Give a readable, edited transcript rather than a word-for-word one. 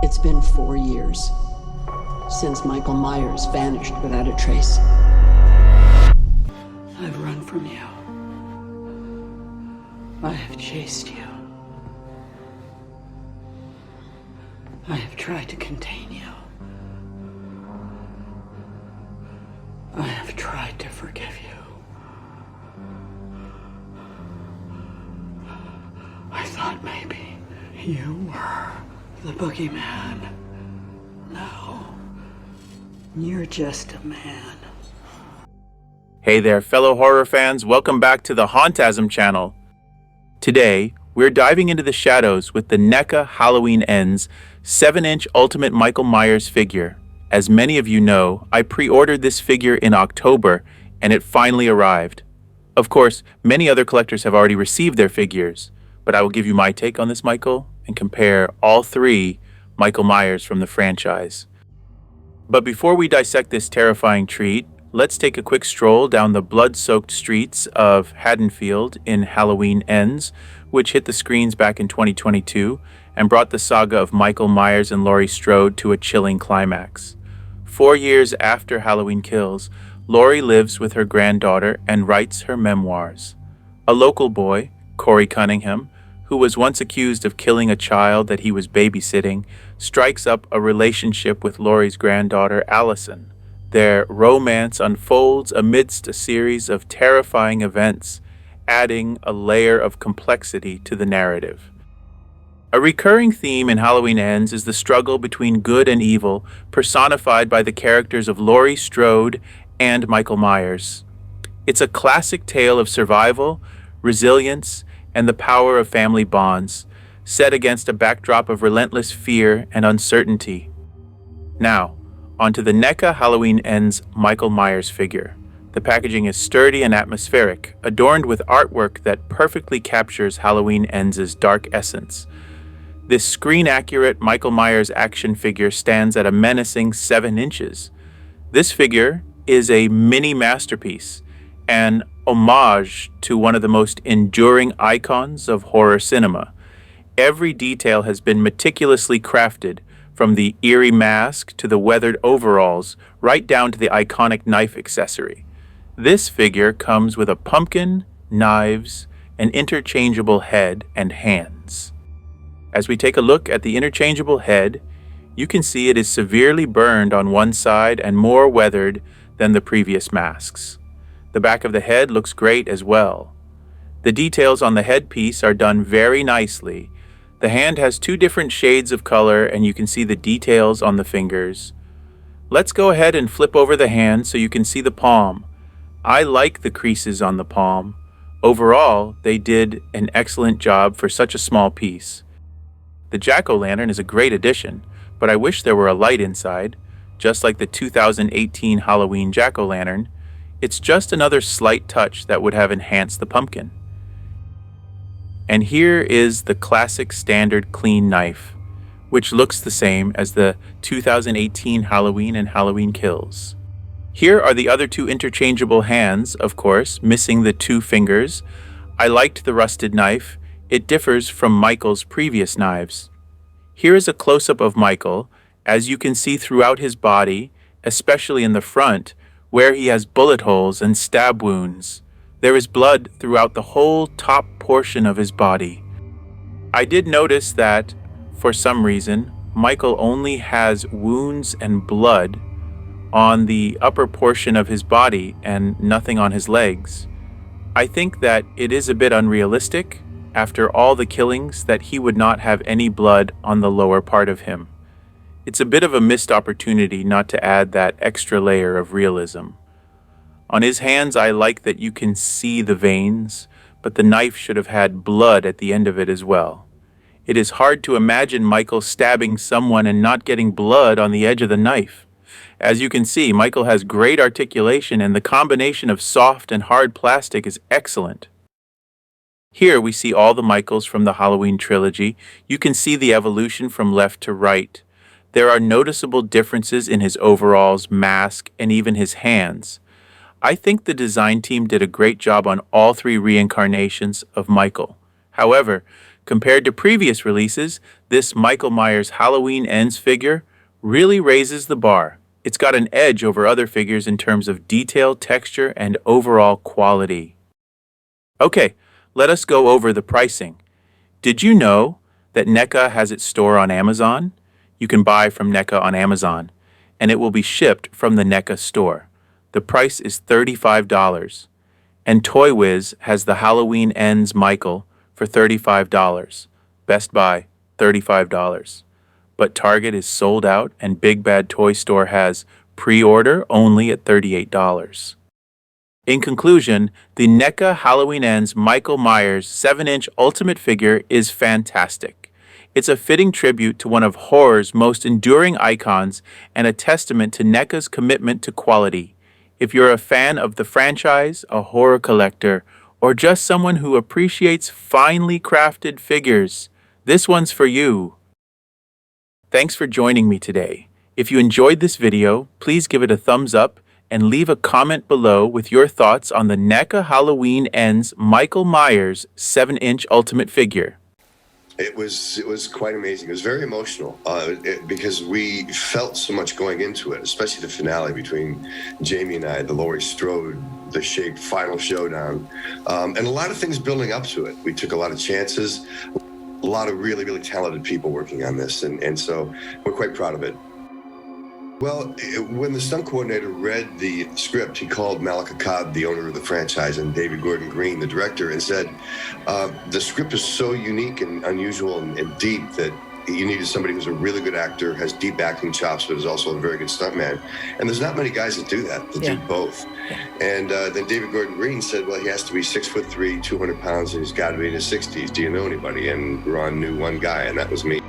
It's been 4 years since Michael Myers vanished without a trace. I've run from you. I have chased you. I have tried to contain you. I have tried to forgive you. I thought maybe you were the boogeyman. No, you're just a man. Hey there, fellow horror fans. Welcome back to the Hauntasm channel. Today, we're diving into the shadows with the NECA Halloween Ends 7-inch Ultimate Michael Myers figure. As many of you know, I pre-ordered this figure in October, and it finally arrived. Of course, many other collectors have already received their figures, but I will give you my take on this Michael and compare all three Michael Myers from the franchise. But before we dissect this terrifying treat, let's take a quick stroll down the blood-soaked streets of Haddonfield in Halloween Ends, which hit the screens back in 2022 and brought the saga of Michael Myers and Laurie Strode to a chilling climax. 4 years after Halloween Kills, Laurie lives with her granddaughter and writes her memoirs. A local boy, Corey Cunningham, who was once accused of killing a child that he was babysitting, strikes up a relationship with Laurie's granddaughter, Allison. Their romance unfolds amidst a series of terrifying events, adding a layer of complexity to the narrative. A recurring theme in Halloween Ends is the struggle between good and evil, personified by the characters of Laurie Strode and Michael Myers. It's a classic tale of survival, resilience, and the power of family bonds, set against a backdrop of relentless fear and uncertainty. Now, onto the NECA Halloween Ends Michael Myers figure. The packaging is sturdy and atmospheric, adorned with artwork that perfectly captures Halloween Ends' dark essence. This screen-accurate Michael Myers action figure stands at a menacing 7 inches. This figure is a mini masterpiece, an homage to one of the most enduring icons of horror cinema. Every detail has been meticulously crafted, from the eerie mask to the weathered overalls, right down to the iconic knife accessory. This figure comes with a pumpkin, knives, an interchangeable head, and hands. As we take a look at the interchangeable head, you can see it is severely burned on one side and more weathered than the previous masks. The back of the head looks great as well. The details on the headpiece are done very nicely. The hand has 2 different shades of color, and you can see the details on the fingers. Let's go ahead and flip over the hand so you can see the palm. I like the creases on the palm. Overall, they did an excellent job for such a small piece. The jack-o'-lantern is a great addition, but I wish there were a light inside. Just like the 2018 Halloween jack-o'-lantern, it's just another slight touch that would have enhanced the pumpkin. And here is the classic standard clean knife, which looks the same as the 2018 Halloween and Halloween Kills. Here are the other 2 interchangeable hands, of course, missing the 2 fingers. I liked the rusted knife. It differs from Michael's previous knives. Here is a close-up of Michael, as you can see throughout his body, especially in the front, where he has bullet holes and stab wounds. There is blood throughout the whole top portion of his body. I did notice that, for some reason, Michael only has wounds and blood on the upper portion of his body and nothing on his legs. I think that it is a bit unrealistic, after all the killings, that he would not have any blood on the lower part of him. It's a bit of a missed opportunity not to add that extra layer of realism. On his hands, I like that you can see the veins, but the knife should have had blood at the end of it as well. It is hard to imagine Michael stabbing someone and not getting blood on the edge of the knife. As you can see, Michael has great articulation, and the combination of soft and hard plastic is excellent. Here we see all the Michaels from the Halloween trilogy. You can see the evolution from left to right. There are noticeable differences in his overalls, mask, and even his hands. I think the design team did a great job on all 3 reincarnations of Michael. However, Compared to previous releases, this Michael Myers Halloween Ends figure really raises the bar. It's got an edge over other figures in terms of detail, texture, and overall quality. Okay, let us go over the pricing. Did you know that NECA has its store on Amazon? You can buy from NECA on Amazon, and it will be shipped from the NECA store. The price is $35. And Toy Wiz has the Halloween Ends Michael for $35. Best Buy, $35. But Target is sold out, and Big Bad Toy Store has pre-order only at $38. In conclusion, the NECA Halloween Ends Michael Myers 7-inch Ultimate figure is fantastic. It's a fitting tribute to one of horror's most enduring icons and a testament to NECA's commitment to quality. If you're a fan of the franchise, a horror collector, or just someone who appreciates finely crafted figures, this one's for you. Thanks for joining me today. If you enjoyed this video, please give it a thumbs up and leave a comment below with your thoughts on the NECA Halloween Ends Michael Myers 7-inch Ultimate figure. It was quite amazing. It was very emotional because we felt so much going into it, especially the finale between Jamie and I, the Laurie Strode, the Shaped final showdown, and a lot of things building up to it. We took a lot of chances, a lot of really, really talented people working on this, and so we're quite proud of it. Well, when the stunt coordinator read the script, he called Malika Cobb, the owner of the franchise, and David Gordon Green, the director, and said, the script is so unique and unusual and deep that you needed somebody who's a really good actor, has deep acting chops, but is also a very good stuntman. And there's not many guys that do that, that do both. And then David Gordon Green said, well, he has to be 6'3", 200 pounds, and he's got to be in his 60s. Do you know anybody? And Ron knew one guy, and that was me.